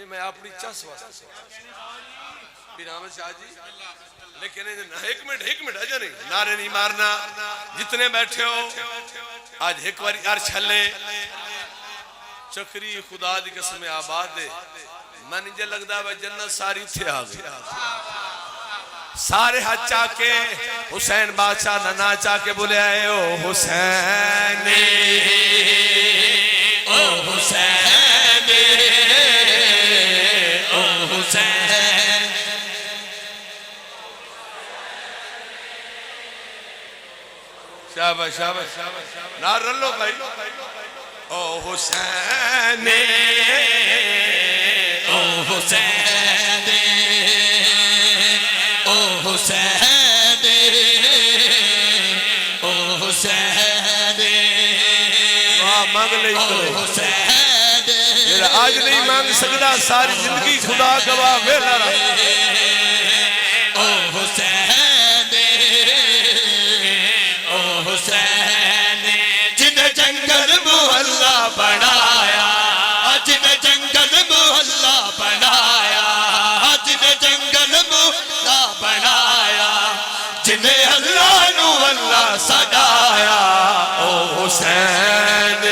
یہ میں اپنی چس واسطے پھر احمد شاہ جی لیکن ایک منٹ اجا نہیں نعرے نہیں مارنا جتنے بیٹھے ہو آج ایک باری عرش ہلے چکری خدا دی قسم آباد دے میں نجھے لگتا ہے جنت ساری تھے آگے سارے ہاتھ چاکے حسین بادشاہ ننا چاکے بولے آئے او حسین او حسین او حسین شاباش شاباش نار رلو بھائی او حسین او حسین او حسین او حسین مانگ لئی کرے حسین آج نہیں مانگ سکتا ساری زندگی خدا گواہ ویلا رہا او حسین او حسین جن جنگل محلہ بنایا جن جنگل محلہ بنایا جن جنگل محلہ بنایا جنہیں اللہ نو اللہ سجایا او حسین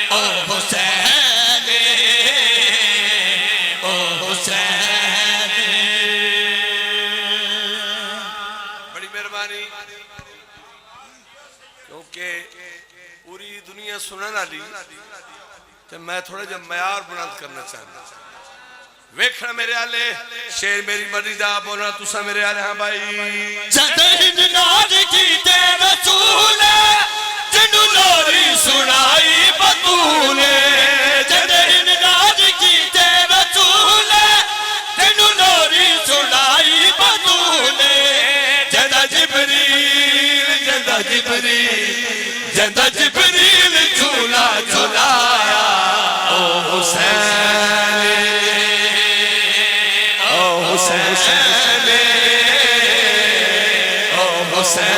او حسین او حسین بڑی مہربانی کیونکہ پوری دنیا سننا لی تو میں تھوڑا جب معیار بلند کرنا چاہتا ویکھنا میرے آلے شیر میری مرضی دا بولنا تسا میرے آلے ہاں بھائی جدہن ناج کیتے رسول جنو لوری سنائی بطول جدہن ناج کیتے رسول جنو لوری سنائی بطول جدہ جبریل جدہ جبریل جدہ جبریل جھولا جھولایا او حسین او حسین او حسین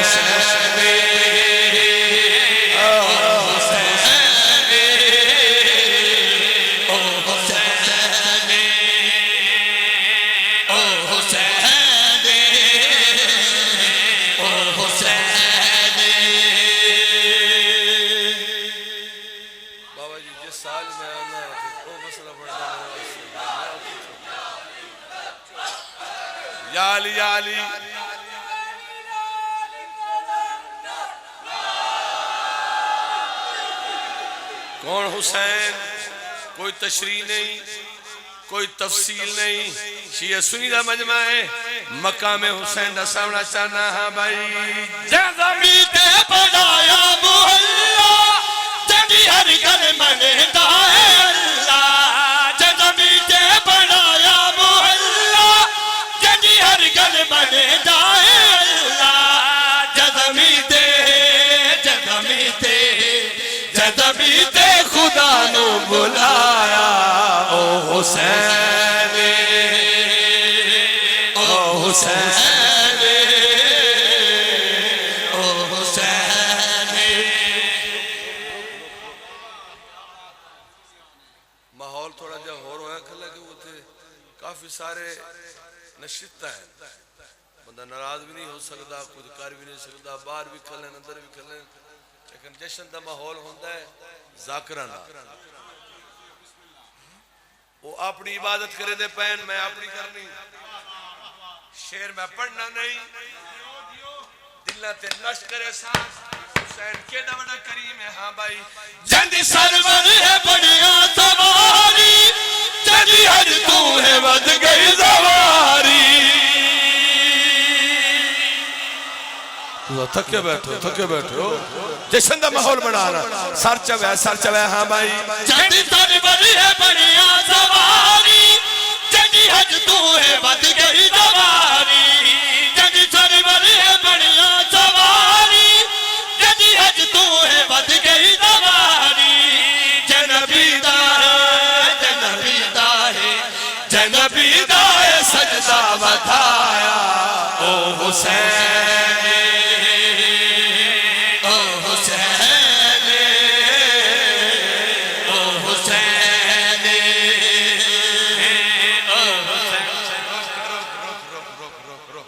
او حسین او حسین او حسین او حسین بابا جی جس سال میں آنا وہ مسئلہ پڑھ جانا یا علی یا علی کون حسین کوئی تشریح نہیں کوئی تفصیل نہیں شیعہ سنی دا مجمع ہے مقام حسین دا سامنا چاہنا ہاں بھائی جنمی تے بنایا محلہ جنی ہر گل منتا ہے اللہ جنمی تے بنایا محلہ جنی ہر گل منتا ہے اللہ جنمی تے خدا نو بلایا او حسین او حسین او حسین ماحول تھوڑا جا ہو رہا ہے کھلا کہ وہ تھے کافی سارے نشستہ ہیں بندہ ناراض بھی نہیں ہو سکتا خود کار بھی نہیں سکتا باہر بھی کھلیں اندر بھی کھلیں لیکن جشن دا ماحول ہوندہ ہے ذاکرانہ وہ اپنی عبادت کرے دے پین میں اپنی کرنی شیر میں پڑھنا نہیں دلہ تے نش کرے سانس حسین کے بڑا کریم ہے ہاں بھائی جندی سرور ہے بڑیا سواری جندی حج تو ہے ود گئی زواری تھکے بیٹھو جشن دا ماحول بنانا سر چوے ہاں بھائی جندی سرور ہے بڑیا سواری جندی حج تو ہے ود گئی زواری جندی سرور ہے بڑیا سواری جندی حج تو ہے ود گئی زواری جنبی دا ہے سجدہ ودھایا او حسین